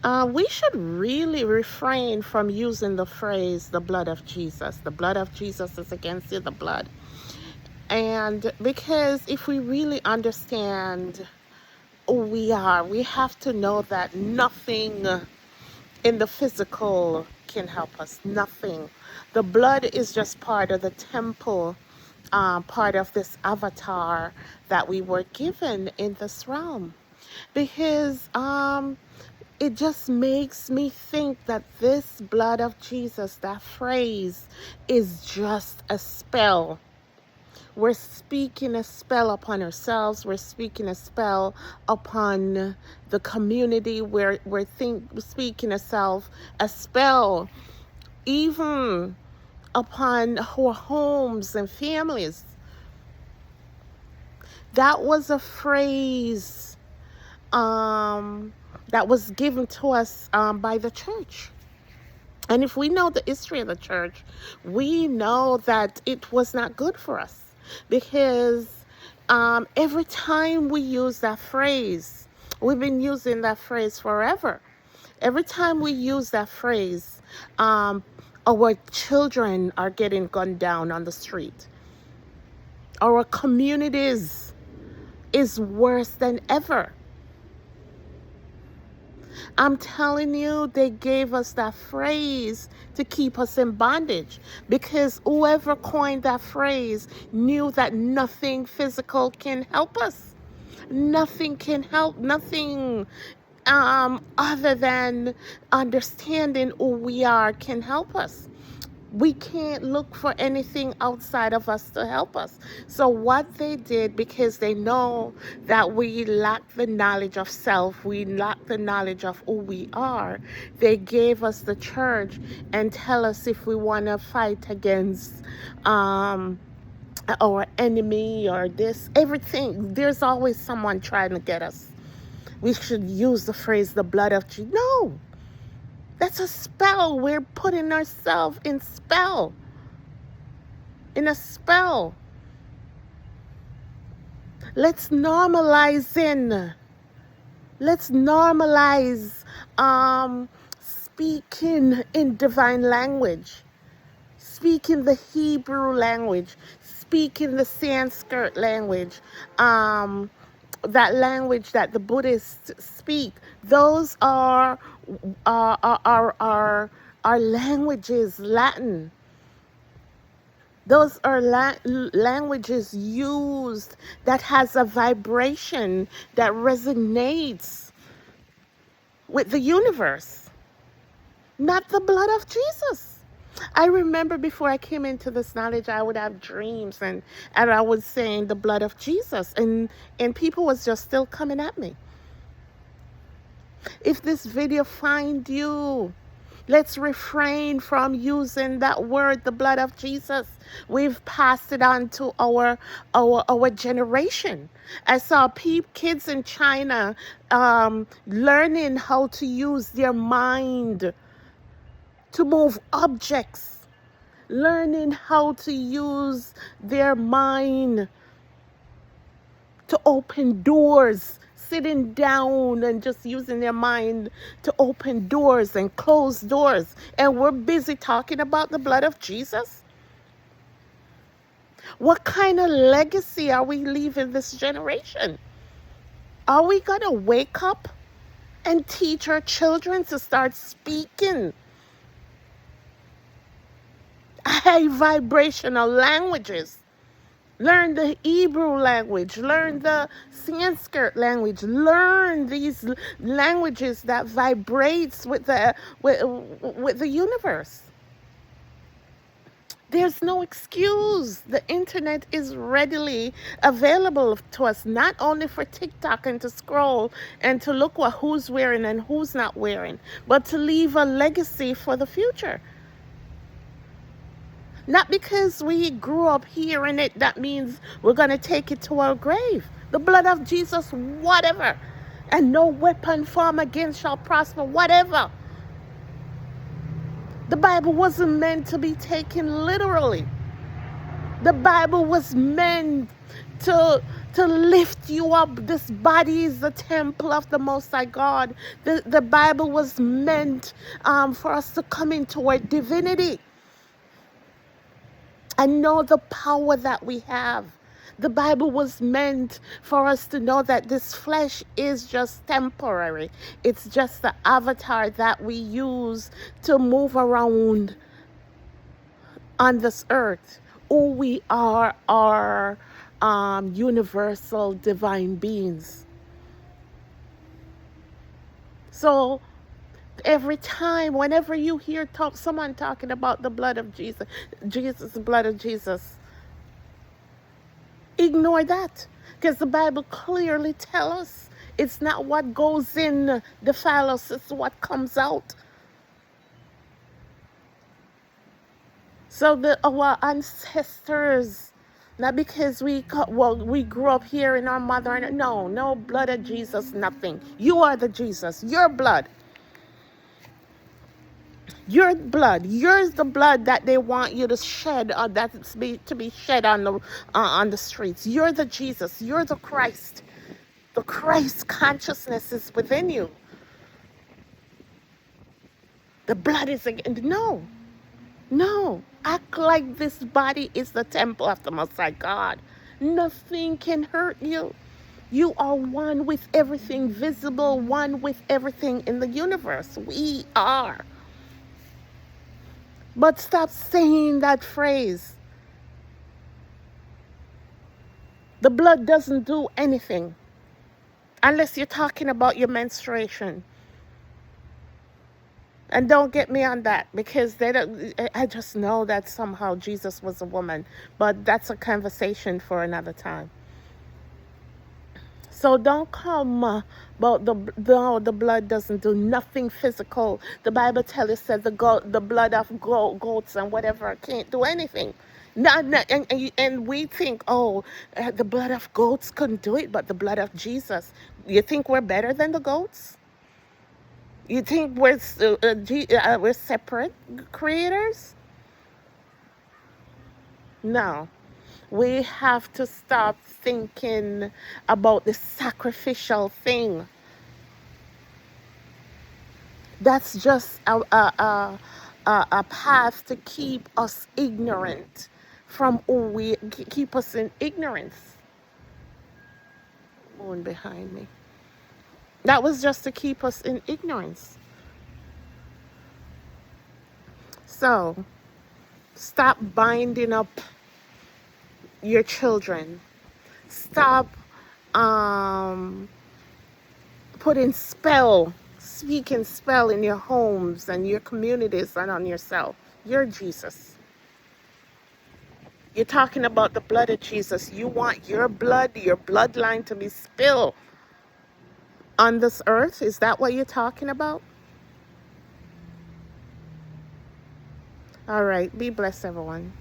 We should really refrain from using the phrase the blood of Jesus. The blood of Jesus is against you, the blood. And because if we really understand who we are, we have to know that nothing in the physical can help us. Nothing. The blood is just part of the temple, part of this avatar that we were given in this realm. Because it just makes me think that this blood of Jesus, that phrase, is just a spell. We're speaking a spell upon ourselves. We're speaking a spell upon the community. We're speaking a spell even upon our homes and families. That was a phrase that was given to us by the church. And if we know the history of the church, we know that it was not good for us. Because every time we use that phrase, we've been using that phrase forever. Every time we use that phrase, our children are getting gunned down on the street. Our communities is worse than ever. I'm telling you, they gave us that phrase to keep us in bondage, because whoever coined that phrase knew that nothing physical can help us. Nothing can help, nothing other than understanding who we are can help us. We can't look for anything outside of us to help us. So what they did, because they know that we lack the knowledge of self, we lack the knowledge of who we are, they gave us the church and tell us if we want to fight against our enemy or this, everything. There's always someone trying to get us. We should use the phrase the blood of Jesus. No. That's a spell. We're putting ourselves in a spell. Let's normalize speaking in divine language, speaking the Hebrew language, speaking the Sanskrit language, that language that the Buddhists speak. Those are languages, Latin. Those are languages used that has a vibration that resonates with the universe, not the blood of Jesus. I remember before I came into this knowledge, I would have dreams and I was saying the blood of Jesus, and people was just still coming at me. If this video find you, let's refrain from using that word, the blood of Jesus. We've passed it on to our generation. I saw kids in China learning how to use their mind to move objects, learning how to use their mind to open doors, sitting down and just using their mind to open doors and close doors. And we're busy talking about the blood of Jesus. What kind of legacy are we leaving this generation? Are we going to wake up and teach our children to start speaking high vibrational languages? Learn the Hebrew language, learn the Sanskrit language, learn these languages that vibrates with the universe. There's no excuse. The internet is readily available to us, not only for TikTok and to scroll and to look what who's wearing and who's not wearing, but to leave a legacy for the future. Not because we grew up hearing it, that means we're going to take it to our grave. The blood of Jesus, whatever. And no weapon formed against shall prosper, whatever. The Bible wasn't meant to be taken literally. The Bible was meant to lift you up. This body is the temple of the Most High God. The Bible was meant for us to come into our divinity and know the power that we have. The Bible was meant for us to know that this flesh is just temporary. It's just the avatar that we use to move around on this earth. Who we are universal divine beings. So every time, whenever you hear someone talking about the blood of Jesus, the blood of Jesus, ignore that, because the Bible clearly tells us it's not what goes in defile us, it's what comes out. So our ancestors, not because we grew up here in our mother, no blood of Jesus, nothing. You are the Jesus, your blood. Your blood, yours the blood that they want you to shed, to be shed on the streets. You're the Jesus, you're the Christ. The Christ consciousness is within you. The blood is again. No. Act like this body is the temple of the Most High God. Nothing can hurt you. You are one with everything visible, one with everything in the universe. We are. But stop saying that phrase. The blood doesn't do anything unless you're talking about your menstruation. And don't get me on that, because I just know that somehow Jesus was a woman. But that's a conversation for another time. So don't come about the blood doesn't do nothing physical. The Bible tells us that the blood of goats and whatever can't do anything. And we think, the blood of goats couldn't do it, but the blood of Jesus. You think we're better than the goats? You think we're separate creators? No. We have to stop thinking about the sacrificial thing. That's just a path to keep us ignorant from who keep us in ignorance. One behind me. That was just to keep us in ignorance. So, stop binding up your children. Stop speaking spell in your homes and your communities and on yourself. You're Jesus. You're talking about the blood of Jesus. You want your blood, your bloodline to be spilled on this earth? Is that what you're talking about? All right. Be blessed, everyone.